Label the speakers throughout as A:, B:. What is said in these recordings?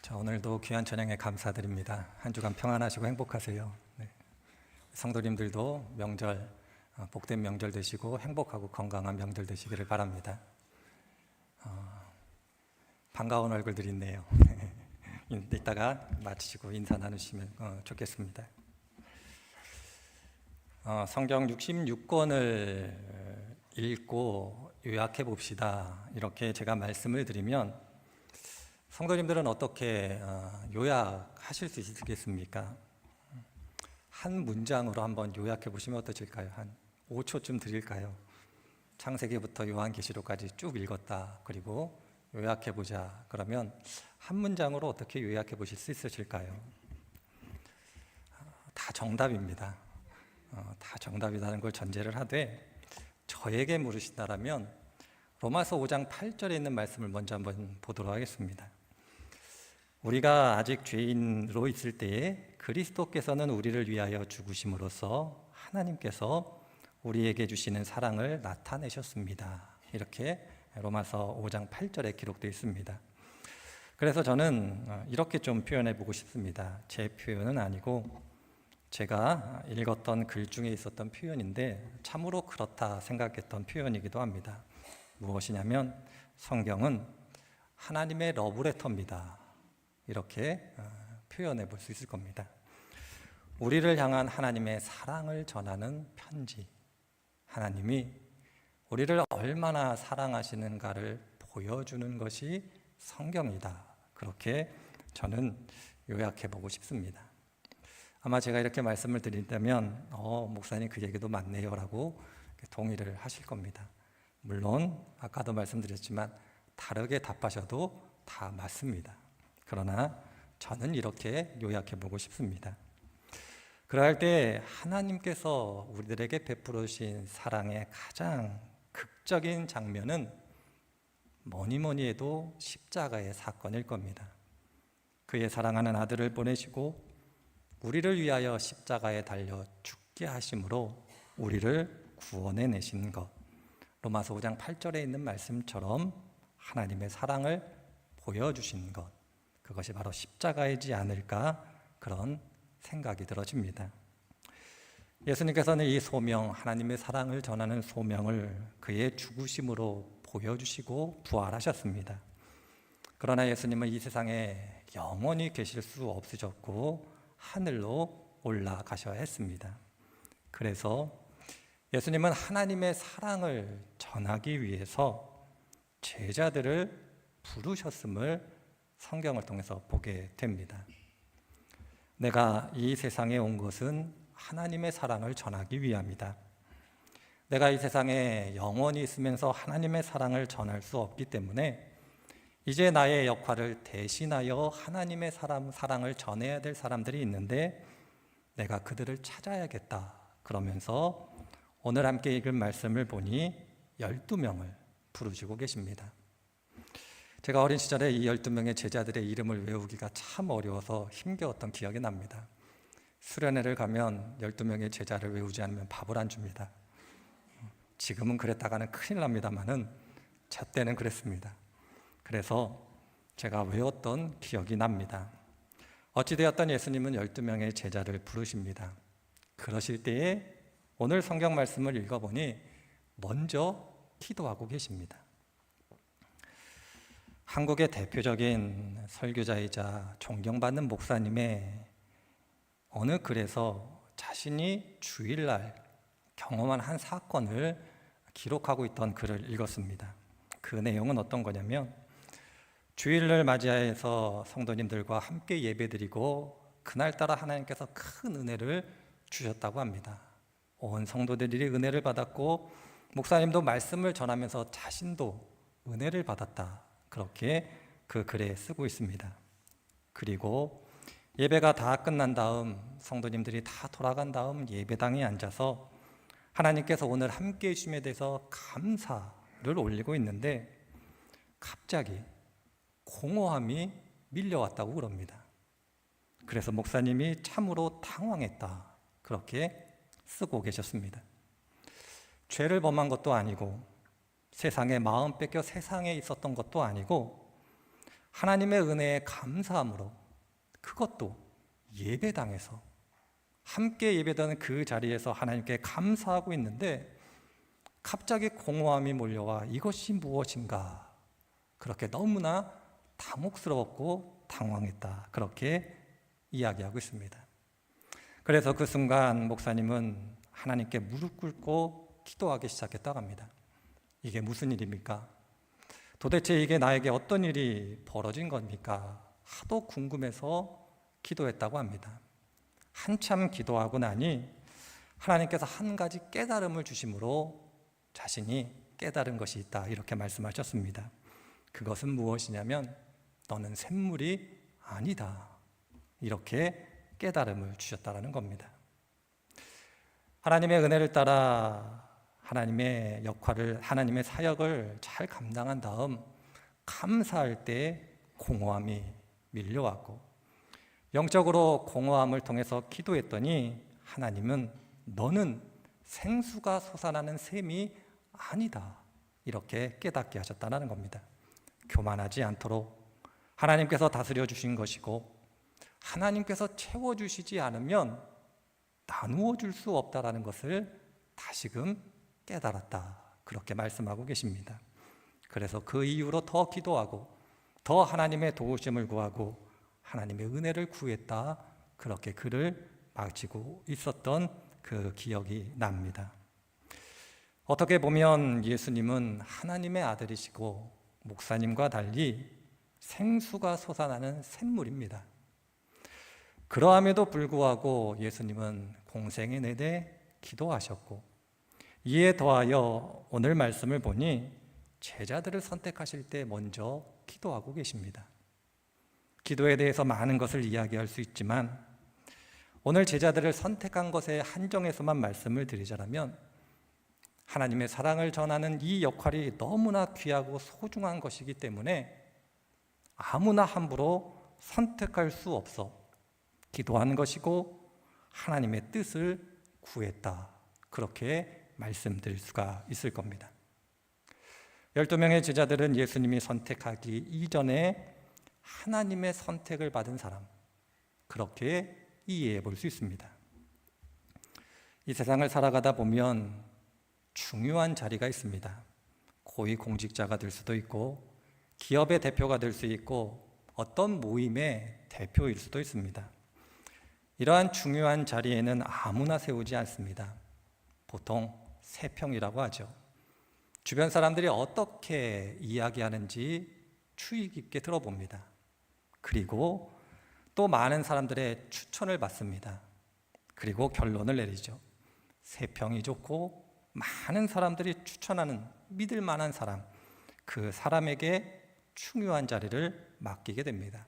A: 자, 오늘도 귀한 찬양에 감사드립니다. 한 주간 평안하시고 행복하세요. 네. 성도님들도 명절, 복된 명절 되시고 행복하고 건강한 명절 되시기를 바랍니다. 반가운 얼굴들이 있네요. 이따가 마치시고 인사 나누시면 좋겠습니다. 성경 66권을 읽고 요약해 봅시다. 이렇게 제가 말씀을 드리면 성도님들은 어떻게 요약하실 수 있겠습니까? 한 문장으로 한번 요약해 보시면 어떠실까요? 한 5초쯤 드릴까요? 창세기부터 요한계시록까지 쭉 읽었다. 그리고 요약해 보자. 그러면 한 문장으로 어떻게 요약해 보실 수 있으실까요? 다 정답입니다. 다 정답이라는 걸 전제를 하되 저에게 물으신다라면 로마서 5장 8절에 있는 말씀을 먼저 한번 보도록 하겠습니다. 우리가 아직 죄인으로 있을 때에 그리스도께서는 우리를 위하여 죽으심으로써 하나님께서 우리에게 주시는 사랑을 나타내셨습니다. 이렇게 로마서 5장 8절에 기록되어 있습니다. 그래서 저는 이렇게 좀 표현해 보고 싶습니다. 제 표현은 아니고 제가 읽었던 글 중에 있었던 표현인데 참으로 그렇다 생각했던 표현이기도 합니다. 무엇이냐면 성경은 하나님의 러브레터입니다. 이렇게 표현해 볼 수 있을 겁니다. 우리를 향한 하나님의 사랑을 전하는 편지. 하나님이 우리를 얼마나 사랑하시는가를 보여주는 것이 성경이다. 그렇게 저는 요약해 보고 싶습니다. 아마 제가 이렇게 말씀을 드린다면 목사님 그 얘기도 맞네요 라고 동의를 하실 겁니다. 물론 아까도 말씀드렸지만 다르게 답하셔도 다 맞습니다. 그러나 저는 이렇게 요약해 보고 싶습니다. 그럴 때 하나님께서 우리들에게 베풀어 주신 사랑의 가장 극적인 장면은 뭐니 해도 십자가의 사건일 겁니다. 그의 사랑하는 아들을 보내시고 우리를 위하여 십자가에 달려 죽게 하심으로 우리를 구원해 내신 것. 로마서 5장 8절에 있는 말씀처럼 하나님의 사랑을 보여주신 것, 그것이 바로 십자가이지 않을까 그런 생각이 들어집니다. 예수님께서는 이 소명, 하나님의 사랑을 전하는 소명을 그의 죽으심으로 보여주시고 부활하셨습니다. 그러나 예수님은 이 세상에 영원히 계실 수 없으셨고 하늘로 올라가셔야 했습니다. 그래서 예수님은 하나님의 사랑을 전하기 위해서 제자들을 부르셨음을 성경을 통해서 보게 됩니다. 내가 이 세상에 온 것은 하나님의 사랑을 전하기 위함이다. 내가 이 세상에 영원히 있으면서 하나님의 사랑을 전할 수 없기 때문에 이제 나의 역할을 대신하여 하나님의 사랑을 전해야 될 사람들이 있는데 내가 그들을 찾아야겠다. 그러면서 오늘 함께 읽을 말씀을 보니 12명을 부르시고 계십니다. 제가 어린 시절에 이 12명의 제자들의 이름을 외우기가 참 어려워서 힘겨웠던 기억이 납니다. 수련회를 가면 12명의 제자를 외우지 않으면 밥을 안 줍니다. 지금은 그랬다가는 큰일 납니다만은 저 때는 그랬습니다. 그래서 제가 외웠던 기억이 납니다. 어찌되었던 예수님은 12명의 제자를 부르십니다. 그러실 때에 오늘 성경 말씀을 읽어보니 먼저 기도하고 계십니다. 한국의 대표적인 설교자이자 존경받는 목사님의 어느 글에서 자신이 주일날 경험한 한 사건을 기록하고 있던 글을 읽었습니다. 그 내용은 어떤 거냐면 주일을 맞이해서 성도님들과 함께 예배드리고 그날따라 하나님께서 큰 은혜를 주셨다고 합니다. 온 성도들이 은혜를 받았고 목사님도 말씀을 전하면서 자신도 은혜를 받았다. 그렇게 그 글에 쓰고 있습니다. 그리고 예배가 다 끝난 다음 성도님들이 다 돌아간 다음 예배당에 앉아서 하나님께서 오늘 함께 해주심에 대해서 감사를 올리고 있는데 갑자기 공허함이 밀려왔다고 그럽니다. 그래서 목사님이 참으로 당황했다. 그렇게 쓰고 계셨습니다. 죄를 범한 것도 아니고 세상에 마음 뺏겨 세상에 있었던 것도 아니고 하나님의 은혜에 감사함으로, 그것도 예배당에서 함께 예배드리는 그 자리에서 하나님께 감사하고 있는데 갑자기 공허함이 몰려와 이것이 무엇인가, 그렇게 너무나 당혹스러웠고 당황했다, 그렇게 이야기하고 있습니다. 그래서 그 순간 목사님은 하나님께 무릎 꿇고 기도하기 시작했다고 합니다. 이게 무슨 일입니까? 도대체 이게 나에게 어떤 일이 벌어진 겁니까? 하도 궁금해서 기도했다고 합니다. 한참 기도하고 나니 하나님께서 한 가지 깨달음을 주심으로 자신이 깨달은 것이 있다, 이렇게 말씀하셨습니다. 그것은 무엇이냐면 너는 샘물이 아니다, 이렇게 깨달음을 주셨다는 겁니다. 하나님의 은혜를 따라 하나님의 역할을, 하나님의 사역을 잘 감당한 다음 감사할 때 공허함이 밀려왔고, 영적으로 공허함을 통해서 기도했더니 하나님은 너는 생수가 솟아나는 샘이 아니다, 이렇게 깨닫게 하셨다는 겁니다. 교만하지 않도록 하나님께서 다스려 주신 것이고, 하나님께서 채워주시지 않으면 나누어 줄 수 없다라는 것을 다시금 깨달았다, 그렇게 말씀하고 계십니다. 그래서 그 이후로 더 기도하고 더 하나님의 도우심을 구하고 하나님의 은혜를 구했다, 그렇게 글을 마치고 있었던 그 기억이 납니다. 어떻게 보면 예수님은 하나님의 아들이시고 목사님과 달리 생수가 솟아나는 샘물입니다. 그러함에도 불구하고 예수님은 공생애 내내 기도하셨고, 이에 더하여 오늘 말씀을 보니 제자들을 선택하실 때 먼저 기도하고 계십니다. 기도에 대해서 많은 것을 이야기할 수 있지만 오늘 제자들을 선택한 것에 한정해서만 말씀을 드리자면, 하나님의 사랑을 전하는 이 역할이 너무나 귀하고 소중한 것이기 때문에 아무나 함부로 선택할 수 없어 기도한 것이고 하나님의 뜻을 구했다, 그렇게 말씀드릴 수가 있을 겁니다. 12명의 제자들은 예수님이 선택하기 이전에 하나님의 선택을 받은 사람, 그렇게 이해해 볼 수 있습니다. 이 세상을 살아가다 보면 중요한 자리가 있습니다. 고위공직자가 될 수도 있고 기업의 대표가 될 수 있고 어떤 모임의 대표일 수도 있습니다. 이러한 중요한 자리에는 아무나 세우지 않습니다. 보통 세평이라고 하죠. 주변 사람들이 어떻게 이야기하는지 추이 깊게 들어봅니다. 그리고 또 많은 사람들의 추천을 받습니다. 그리고 결론을 내리죠. 세평이 좋고 많은 사람들이 추천하는 믿을 만한 사람, 그 사람에게 중요한 자리를 맡기게 됩니다.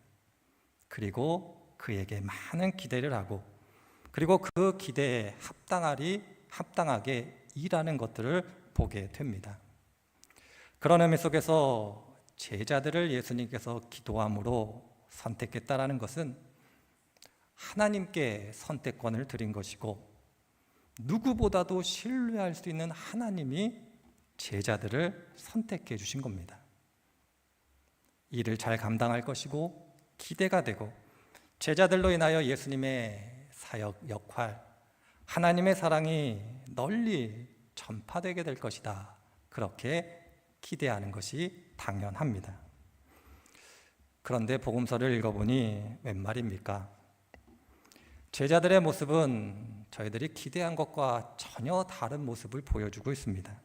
A: 그리고 그에게 많은 기대를 하고, 그리고 그 기대에 합당하게 일하는 것들을 보게 됩니다. 그런 의미 속에서 제자들을 예수님께서 기도함으로 선택했다라는 것은 하나님께 선택권을 드린 것이고, 누구보다도 신뢰할 수 있는 하나님이 제자들을 선택해 주신 겁니다. 일을 잘 감당할 것이고 기대가 되고, 제자들로 인하여 예수님의 사역 역할, 하나님의 사랑이 널리 전파되게 될 것이다, 그렇게 기대하는 것이 당연합니다. 그런데 복음서를 읽어보니 웬 말입니까? 제자들의 모습은 저희들이 기대한 것과 전혀 다른 모습을 보여주고 있습니다.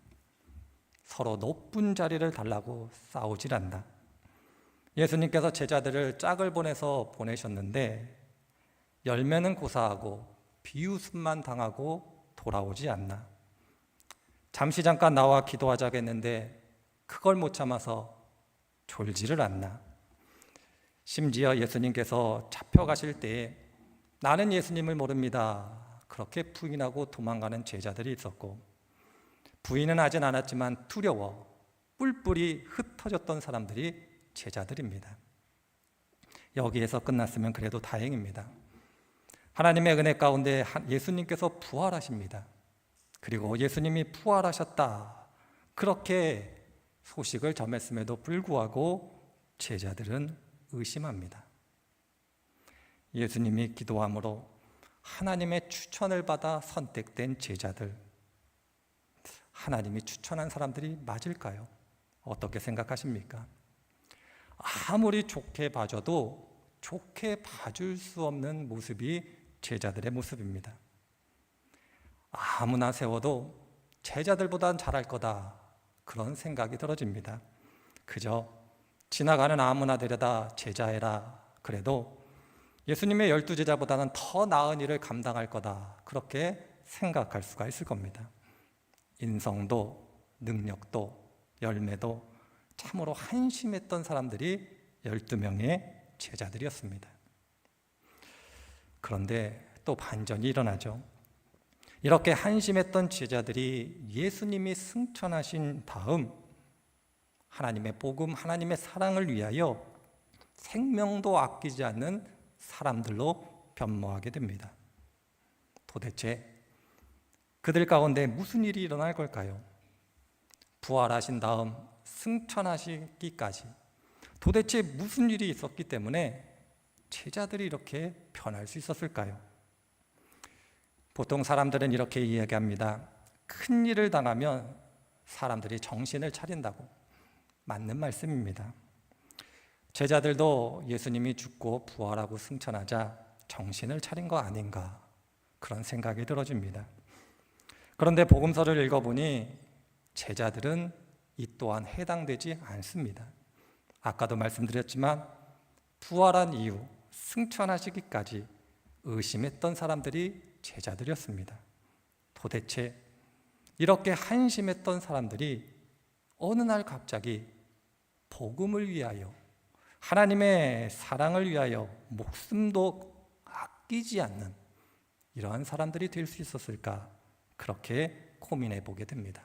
A: 서로 높은 자리를 달라고 싸우질 않나. 예수님께서 제자들을 짝을 보내서 보내셨는데 열매는 고사하고 비웃음만 당하고 돌아오지 않나. 잠시 잠깐 나와 기도하자겠는데 그걸 못 참아서 졸지를 않나. 심지어 예수님께서 잡혀가실 때에 나는 예수님을 모릅니다, 그렇게 부인하고 도망가는 제자들이 있었고, 부인은 하진 않았지만 두려워 뿔뿔이 흩어졌던 사람들이 제자들입니다. 여기에서 끝났으면 그래도 다행입니다. 하나님의 은혜 가운데 예수님께서 부활하십니다. 그리고 예수님이 부활하셨다, 그렇게 소식을 전했음에도 불구하고 제자들은 의심합니다. 예수님이 기도함으로 하나님의 추천을 받아 선택된 제자들, 하나님이 추천한 사람들이 맞을까요? 어떻게 생각하십니까? 아무리 좋게 봐줘도 좋게 봐줄 수 없는 모습이 제자들의 모습입니다. 아무나 세워도 제자들보단 잘할 거다, 그런 생각이 들어집니다. 그저 지나가는 아무나 데려다 제자해라 그래도 예수님의 12제자보다는 더 나은 일을 감당할 거다, 그렇게 생각할 수가 있을 겁니다. 인성도 능력도 열매도 참으로 한심했던 사람들이 12명의 제자들이었습니다. 그런데 또 반전이 일어나죠. 이렇게 한심했던 제자들이 예수님이 승천하신 다음 하나님의 복음, 하나님의 사랑을 위하여 생명도 아끼지 않는 사람들로 변모하게 됩니다. 도대체 그들 가운데 무슨 일이 일어날 걸까요? 부활하신 다음 승천하시기까지 도대체 무슨 일이 있었기 때문에 제자들이 이렇게 변할 수 있었을까요? 보통 사람들은 이렇게 이야기합니다. 큰 일을 당하면 사람들이 정신을 차린다고. 맞는 말씀입니다. 제자들도 예수님이 죽고 부활하고 승천하자 정신을 차린 거 아닌가, 그런 생각이 들어집니다. 그런데 복음서를 읽어보니 제자들은 이 또한 해당되지 않습니다. 아까도 말씀드렸지만 부활한 이후 승천하시기까지 의심했던 사람들이 제자들이었습니다. 도대체 이렇게 한심했던 사람들이 어느 날 갑자기 복음을 위하여, 하나님의 사랑을 위하여 목숨도 아끼지 않는 이러한 사람들이 될 수 있었을까, 그렇게 고민해 보게 됩니다.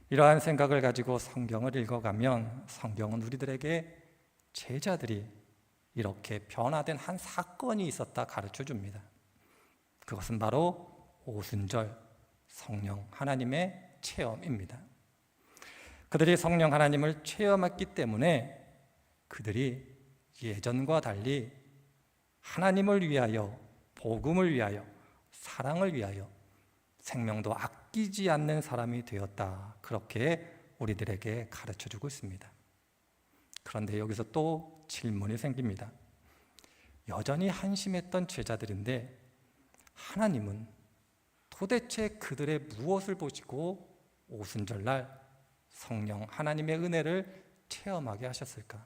A: 이러한 생각을 가지고 성경을 읽어가면 성경은 우리들에게 제자들이 이렇게 변화된 한 사건이 있었다 가르쳐 줍니다. 그것은 바로 오순절 성령 하나님의 체험입니다. 그들이 성령 하나님을 체험했기 때문에 그들이 예전과 달리 하나님을 위하여, 복음을 위하여, 사랑을 위하여 생명도 아끼지 않는 사람이 되었다, 그렇게 우리들에게 가르쳐주고 있습니다. 그런데 여기서 또 질문이 생깁니다. 여전히 한심했던 제자들인데 하나님은 도대체 그들의 무엇을 보시고 오순절날 성령 하나님의 은혜를 체험하게 하셨을까?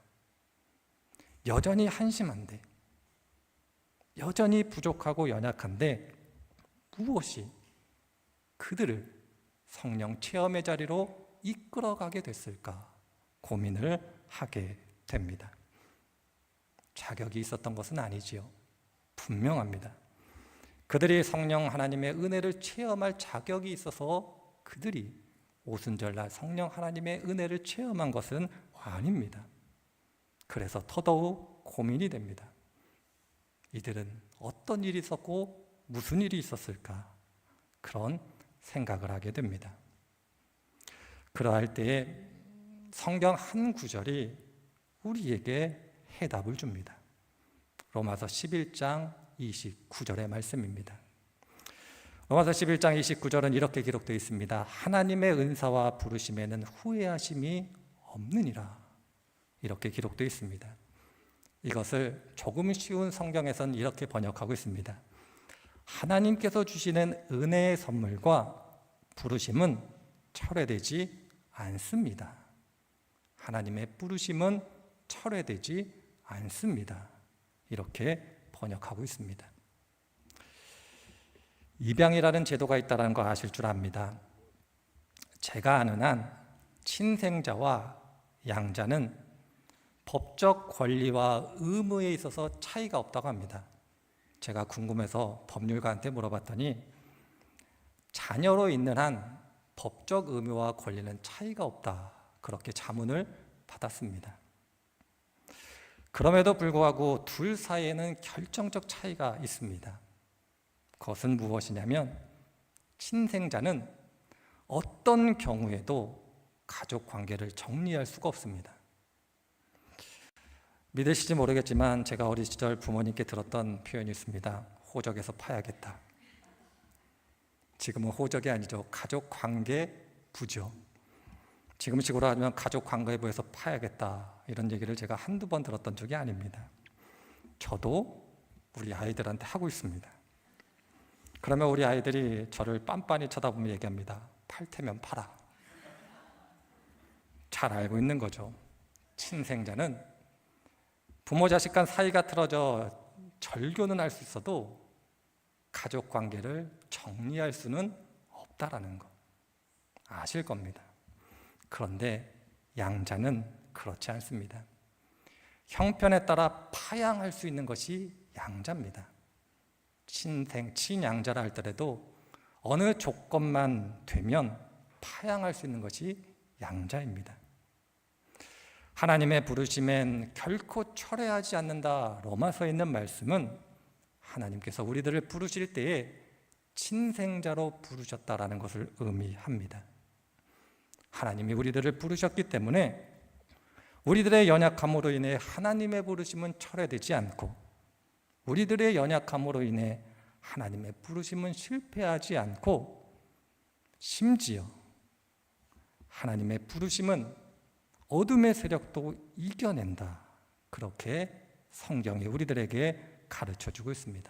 A: 여전히 한심한데, 여전히 부족하고 연약한데 무엇이 그들을 성령 체험의 자리로 이끌어가게 됐을까 고민을 하게 됩니다. 자격이 있었던 것은 아니지요. 분명합니다. 그들이 성령 하나님의 은혜를 체험할 자격이 있어서 그들이 오순절날 성령 하나님의 은혜를 체험한 것은 아닙니다. 그래서 더더욱 고민이 됩니다. 이들은 어떤 일이 있었고 무슨 일이 있었을까? 그런 생각을 하게 됩니다. 그러할 때에 성경 한 구절이 우리에게 해답을 줍니다. 로마서 11장 29절의 말씀입니다. 로마서 11장 29절은 이렇게 기록되어 있습니다. 하나님의 은사와 부르심에는 후회하심이 없느니라, 이렇게 기록되어 있습니다. 이것을 조금 쉬운 성경에서는 이렇게 번역하고 있습니다. 하나님께서 주시는 은혜의 선물과 부르심은 철회되지 않습니다. 하나님의 부르심은 철회되지 않습니다. 이렇게 번역하고 있습니다. 입양이라는 제도가 있다는 거 아실 줄 압니다. 제가 아는 한 친생자와 양자는 법적 권리와 의무에 있어서 차이가 없다고 합니다. 제가 궁금해서 법률가한테 물어봤더니 자녀로 있는 한 법적 의무와 권리는 차이가 없다, 그렇게 자문을 받았습니다. 그럼에도 불구하고 둘 사이에는 결정적 차이가 있습니다. 그것은 무엇이냐면 친생자는 어떤 경우에도 가족 관계를 정리할 수가 없습니다. 믿으실지 모르겠지만 제가 어린 시절 부모님께 들었던 표현이 있습니다. 호적에서 파야겠다. 지금은 호적이 아니죠. 가족 관계 부죠. 지금식으로 하면 가족 관계에 부에서 파야겠다, 이런 얘기를 제가 한두 번 들었던 적이 아닙니다. 저도 우리 아이들한테 하고 있습니다. 그러면 우리 아이들이 저를 빤빤히 쳐다보며 얘기합니다. 팔 테면 팔아. 잘 알고 있는 거죠. 친생자는 부모 자식 간 사이가 틀어져 절교는 할 수 있어도 가족 관계를 정리할 수는 없다라는 거 아실 겁니다. 그런데 양자는 그렇지 않습니다. 형편에 따라 파양할 수 있는 것이 양자입니다. 친양자라 할더라도 어느 조건만 되면 파양할 수 있는 것이 양자입니다. 하나님의 부르심엔 결코 철회하지 않는다. 로마서에 있는 말씀은 하나님께서 우리들을 부르실 때에 친생자로 부르셨다라는 것을 의미합니다. 하나님이 우리들을 부르셨기 때문에 우리들의 연약함으로 인해 하나님의 부르심은 철회되지 않고, 우리들의 연약함으로 인해 하나님의 부르심은 실패하지 않고, 심지어 하나님의 부르심은 어둠의 세력도 이겨낸다. 그렇게 성경이 우리들에게 가르쳐주고 있습니다.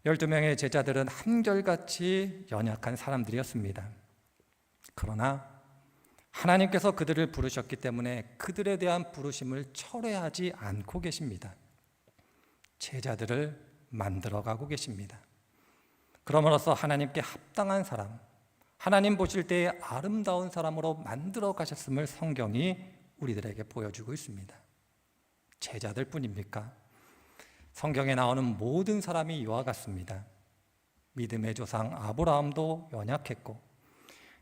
A: 12명의 제자들은 한결같이 연약한 사람들이었습니다. 그러나 하나님께서 그들을 부르셨기 때문에 그들에 대한 부르심을 철회하지 않고 계십니다. 제자들을 만들어가고 계십니다. 그럼으로써 하나님께 합당한 사람, 하나님 보실 때에 아름다운 사람으로 만들어 가셨음을 성경이 우리들에게 보여주고 있습니다. 제자들 뿐입니까? 성경에 나오는 모든 사람이 이와 같습니다. 믿음의 조상 아브라함도 연약했고,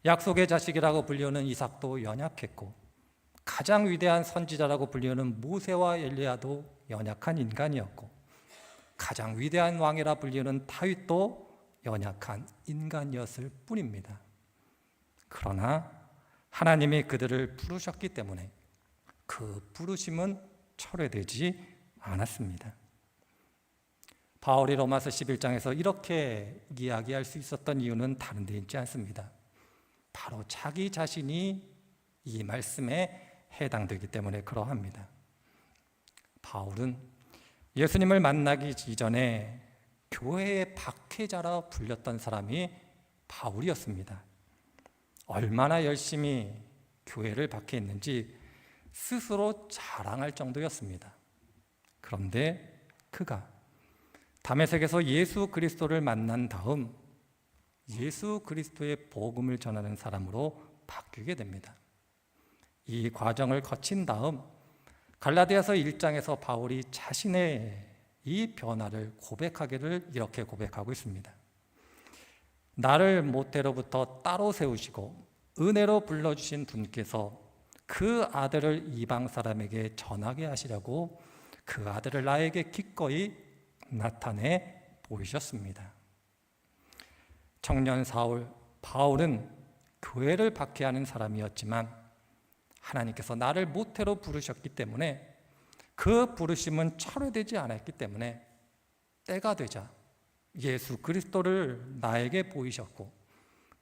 A: 약속의 자식이라고 불리우는 이삭도 연약했고, 가장 위대한 선지자라고 불리우는 모세와 엘리야도 연약한 인간이었고, 가장 위대한 왕이라 불리우는 다윗도 연약한 인간이었을 뿐입니다. 그러나 하나님이 그들을 부르셨기 때문에 그 부르심은 철회되지 않았습니다. 바울이 로마서 11장에서 이렇게 이야기할 수 있었던 이유는 다른 데 있지 않습니다. 바로 자기 자신이 이 말씀에 해당되기 때문에 그러합니다. 바울은 예수님을 만나기 이전에 교회의 박해자라 불렸던 사람이 바울이었습니다. 얼마나 열심히 교회를 박해했는지 스스로 자랑할 정도였습니다. 그런데 그가 다메섹에서 예수 그리스도를 만난 다음 예수 그리스도의 복음을 전하는 사람으로 바뀌게 됩니다. 이 과정을 거친 다음 갈라디아서 1장에서 바울이 자신의 이 변화를 고백하기를 이렇게 고백하고 있습니다. 나를 모태로부터 따로 세우시고 은혜로 불러주신 분께서 그 아들을 이방 사람에게 전하게 하시려고 그 아들을 나에게 기꺼이 나타내 보이셨습니다. 청년 바울은 교회를 박해하는 사람이었지만 하나님께서 나를 모태로 부르셨기 때문에 그 부르심은 철회되지 않았기 때문에 때가 되자 예수 그리스도를 나에게 보이셨고,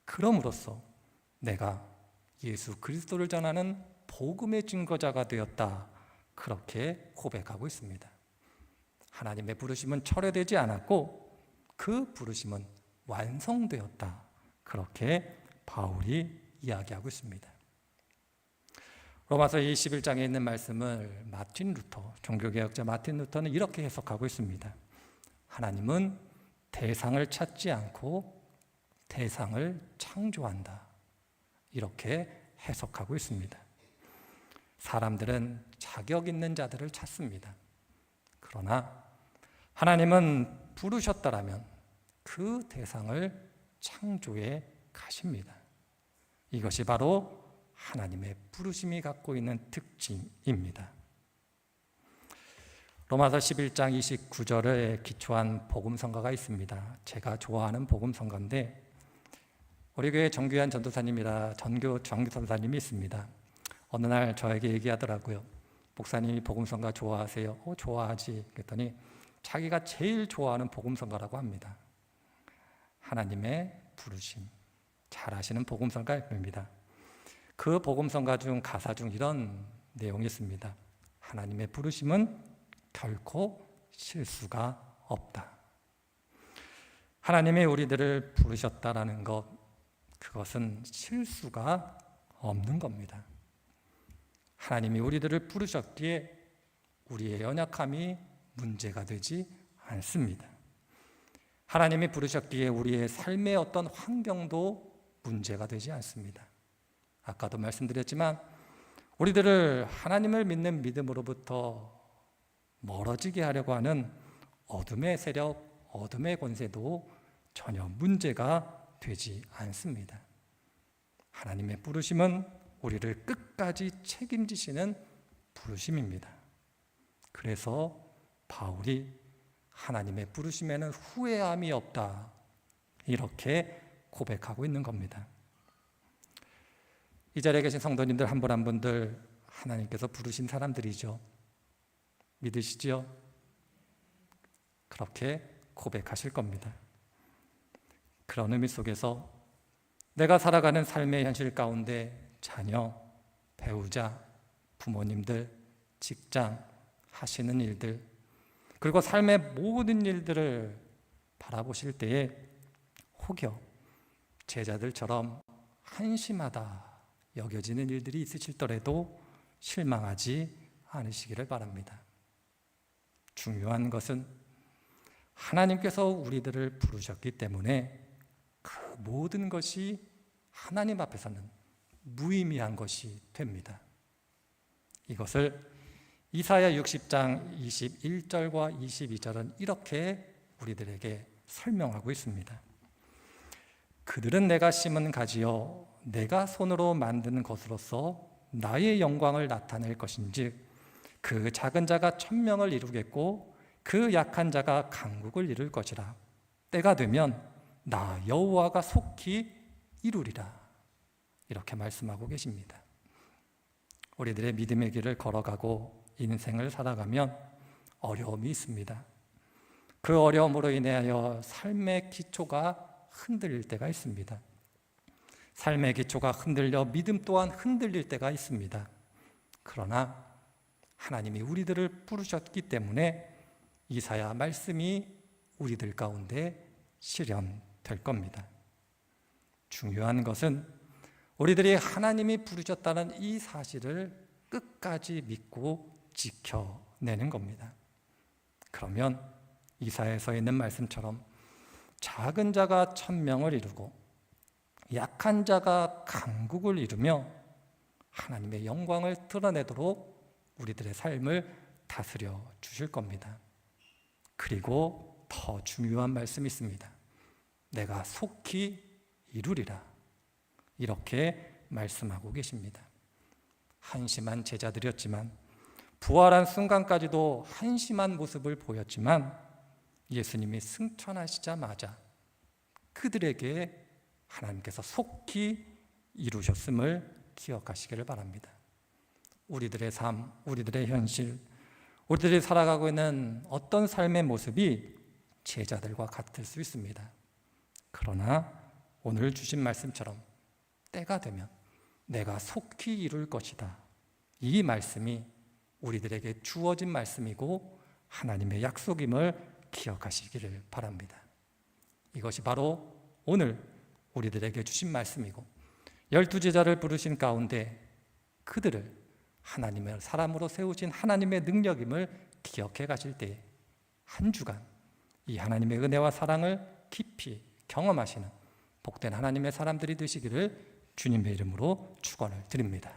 A: 그럼으로써 내가 예수 그리스도를 전하는 복음의 증거자가 되었다. 그렇게 고백하고 있습니다. 하나님의 부르심은 철회되지 않았고 그 부르심은 완성되었다. 그렇게 바울이 이야기하고 있습니다. 로마서 21장에 있는 말씀을 종교개혁자 마틴 루터는 이렇게 해석하고 있습니다. 하나님은 대상을 찾지 않고 대상을 창조한다. 이렇게 해석하고 있습니다. 사람들은 자격 있는 자들을 찾습니다. 그러나 하나님은 부르셨다라면 그 대상을 창조해 가십니다. 이것이 바로 하나님의 부르심이 갖고 있는 특징입니다. 로마서 11장 29절에 기초한 복음성가가 있습니다. 제가 좋아하는 복음성가인데 우리 교회 정규환 전도사님이라 전교 선사님이 있습니다. 어느 날 저에게 얘기하더라고요. 목사님이 복음성가 좋아하세요? 좋아하지. 그랬더니 자기가 제일 좋아하는 복음성가라고 합니다. 하나님의 부르심, 잘 아시는 복음성가입니다. 그 복음성가 중 가사 중 이런 내용이 있습니다. 하나님의 부르심은 결코 실수가 없다. 하나님이 우리들을 부르셨다라는 것, 그것은 실수가 없는 겁니다. 하나님이 우리들을 부르셨기에 우리의 연약함이 문제가 되지 않습니다. 하나님이 부르셨기에 우리의 삶의 어떤 환경도 문제가 되지 않습니다. 아까도 말씀드렸지만 우리들을 하나님을 믿는 믿음으로부터 멀어지게 하려고 하는 어둠의 세력, 어둠의 권세도 전혀 문제가 되지 않습니다. 하나님의 부르심은 우리를 끝까지 책임지시는 부르심입니다. 그래서 바울이 하나님의 부르심에는 후회함이 없다, 이렇게 고백하고 있는 겁니다. 이 자리에 계신 성도님들 한 분 한 분들 하나님께서 부르신 사람들이죠. 믿으시죠? 그렇게 고백하실 겁니다. 그런 의미 속에서 내가 살아가는 삶의 현실 가운데 자녀, 배우자, 부모님들, 직장, 하시는 일들, 그리고 삶의 모든 일들을 바라보실 때에 혹여 제자들처럼 한심하다 여겨지는 일들이 있으실더라도 실망하지 않으시기를 바랍니다. 중요한 것은 하나님께서 우리들을 부르셨기 때문에 그 모든 것이 하나님 앞에서는 무의미한 것이 됩니다. 이것을 이사야 60장 21절과 22절은 이렇게 우리들에게 설명하고 있습니다. 그들은 내가 심은 가지요 내가 손으로 만든 것으로서 나의 영광을 나타낼 것인즉 그 작은 자가 천명을 이루겠고 그 약한 자가 강국을 이룰 것이라. 때가 되면 나 여호와가 속히 이루리라. 이렇게 말씀하고 계십니다. 우리들의 믿음의 길을 걸어가고 인생을 살아가면 어려움이 있습니다. 그 어려움으로 인하여 삶의 기초가 흔들릴 때가 있습니다. 삶의 기초가 흔들려 믿음 또한 흔들릴 때가 있습니다. 그러나 하나님이 우리들을 부르셨기 때문에 이사야 말씀이 우리들 가운데 실현될 겁니다. 중요한 것은 우리들이 하나님이 부르셨다는 이 사실을 끝까지 믿고 지켜내는 겁니다. 그러면 이사야에 있는 말씀처럼 작은 자가 천명을 이루고 약한 자가 강국을 이루며 하나님의 영광을 드러내도록 우리들의 삶을 다스려 주실 겁니다. 그리고 더 중요한 말씀이 있습니다. 내가 속히 이루리라. 이렇게 말씀하고 계십니다. 한심한 제자들이었지만 부활한 순간까지도 한심한 모습을 보였지만 예수님이 승천하시자마자 그들에게 하나님께서 속히 이루셨음을 기억하시기를 바랍니다. 우리들의 삶, 우리들의 현실, 우리들이 살아가고 있는 어떤 삶의 모습이 제자들과 같을 수 있습니다. 그러나 오늘 주신 말씀처럼 때가 되면 내가 속히 이룰 것이다. 이 말씀이 우리들에게 주어진 말씀이고 하나님의 약속임을 기억하시기를 바랍니다. 이것이 바로 오늘 우리들에게 주신 말씀이고 12제자를 부르신 가운데 그들을 하나님의 사람으로 세우신 하나님의 능력임을 기억해 가실 때 한 주간 이 하나님의 은혜와 사랑을 깊이 경험하시는 복된 하나님의 사람들이 되시기를 주님의 이름으로 축원을 드립니다.